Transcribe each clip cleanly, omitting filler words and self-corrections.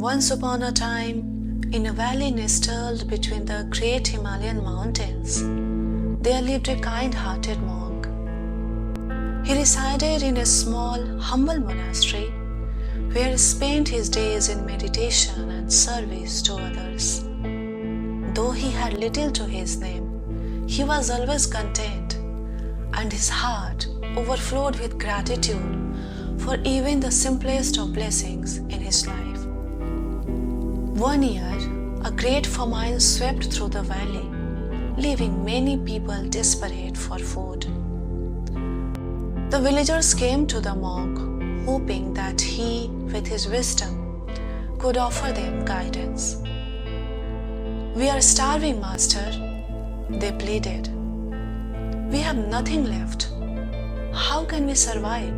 Once upon a time, in a valley nestled between the great Himalayan mountains, there lived a kind-hearted monk. He resided in a small, humble monastery where he spent his days in meditation and service to others. Though he had little to his name, he was always content, and his heart overflowed with gratitude for even the simplest of blessings in his life. One year, a great famine swept through the valley, leaving many people desperate for food. The villagers came to the monk, hoping that he, with his wisdom, could offer them guidance. "We are starving, master," they pleaded. "We have nothing left. How can we survive?"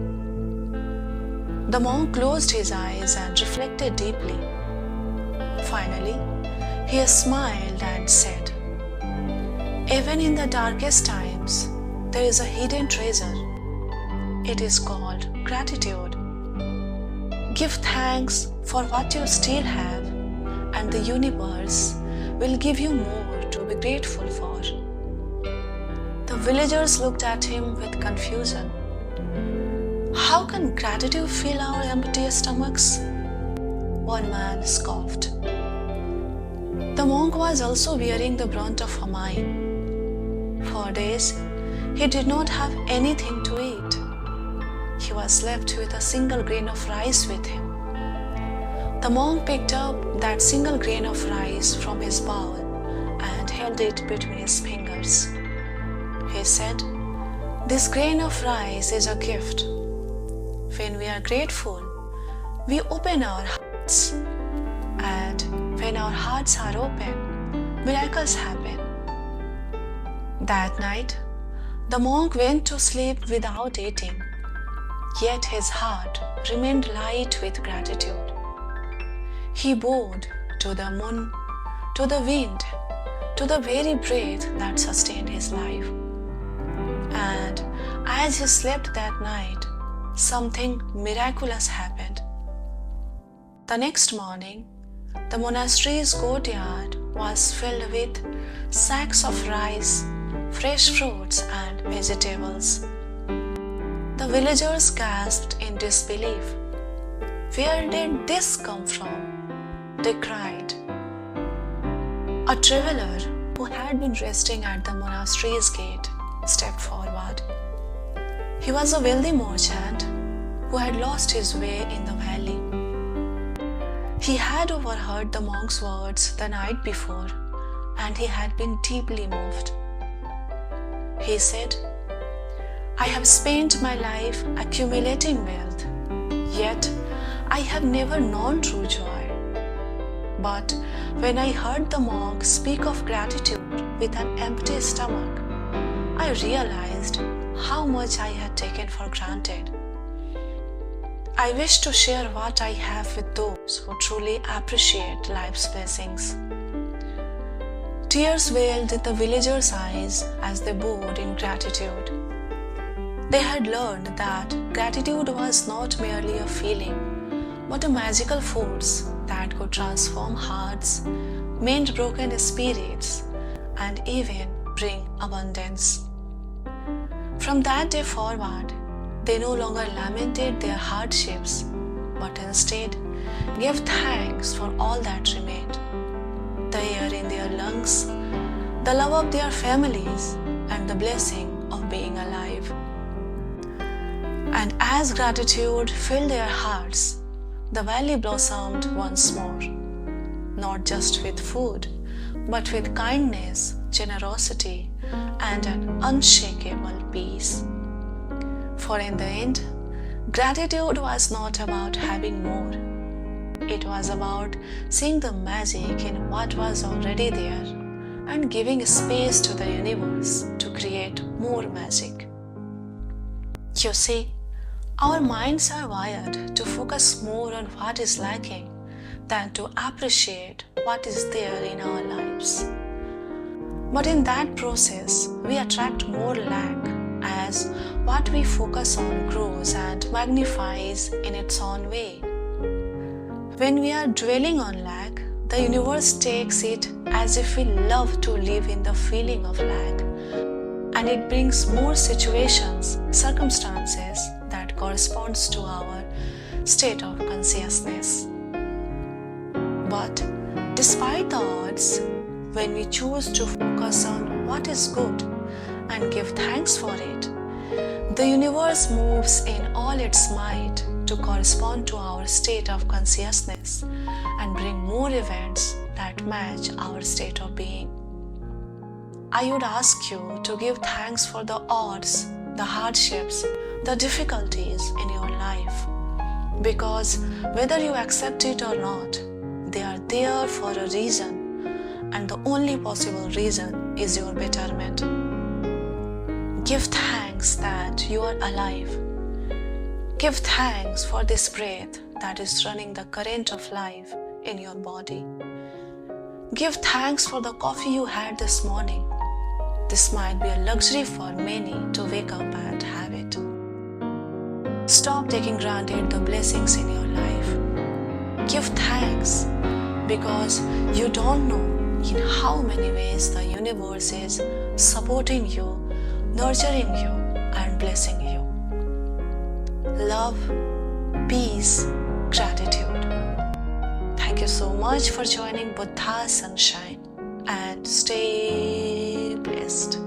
The monk closed his eyes and reflected deeply. Finally, he smiled and said, "Even in the darkest times, there is a hidden treasure. It is called gratitude. Give thanks for what you still have, and the universe will give you more to be grateful for." The villagers looked at him with confusion. "How can gratitude fill our empty stomachs?" One man scoffed. The monk was also bearing the brunt of famine. For days, he did not have anything to eat. He was left with a single grain of rice with him. The monk picked up that single grain of rice from his bowl and held it between his fingers. He said, "This grain of rice is a gift. When we are grateful, we open our hearts, and when our hearts are open, miracles happen." That night, the monk went to sleep without eating, yet his heart remained light with gratitude. He bowed to the moon, to the wind, to the very breath that sustained his life. And as he slept that night, something miraculous happened. The next morning, the monastery's courtyard was filled with sacks of rice, fresh fruits, and vegetables. The villagers gasped in disbelief. "Where did this come from?" they cried. A traveler who had been resting at the monastery's gate stepped forward. He was a wealthy merchant who had lost his way in the valley. He had overheard the monk's words the night before, and he had been deeply moved. He said, "I have spent my life accumulating wealth, yet I have never known true joy. But when I heard the monk speak of gratitude with an empty stomach, I realized how much I had taken for granted. I wish to share what I have with those who truly appreciate life's blessings." Tears welled in the villagers' eyes as they bowed in gratitude. They had learned that gratitude was not merely a feeling, but a magical force that could transform hearts, mend broken spirits, and even bring abundance. From that day forward, they no longer lamented their hardships, but instead gave thanks for all that remained: the air in their lungs, the love of their families, and the blessing of being alive. And as gratitude filled their hearts, the valley blossomed once more, not just with food, but with kindness, generosity, and an unshakable peace. For in the end, gratitude was not about having more. It was about seeing the magic in what was already there and giving space to the universe to create more magic. You see, our minds are wired to focus more on what is lacking than to appreciate what is there in our lives. But in that process, we attract more lack, as what we focus on grows and magnifies in its own way. When we are dwelling on lack, the universe takes it as if we love to live in the feeling of lack, and it brings more situations, circumstances that corresponds to our state of consciousness. But despite the odds, when we choose to focus on what is good and give thanks for it, the universe moves in all its might to correspond to our state of consciousness and bring more events that match our state of being. I would ask you to give thanks for the odds, the hardships, the difficulties in your life, because whether you accept it or not, they are there for a reason, and the only possible reason is your betterment. Give thanks that you are alive. Give thanks for this breath that is running the current of life in your body. Give thanks for the coffee you had this morning. This might be a luxury for many to wake up and have it. Stop taking granted the blessings in your life. Give thanks because you don't know in how many ways the universe is supporting you, nurturing you, and blessing you. Love, peace, gratitude. Thank you so much for joining Buddha Sunshine, and stay blessed.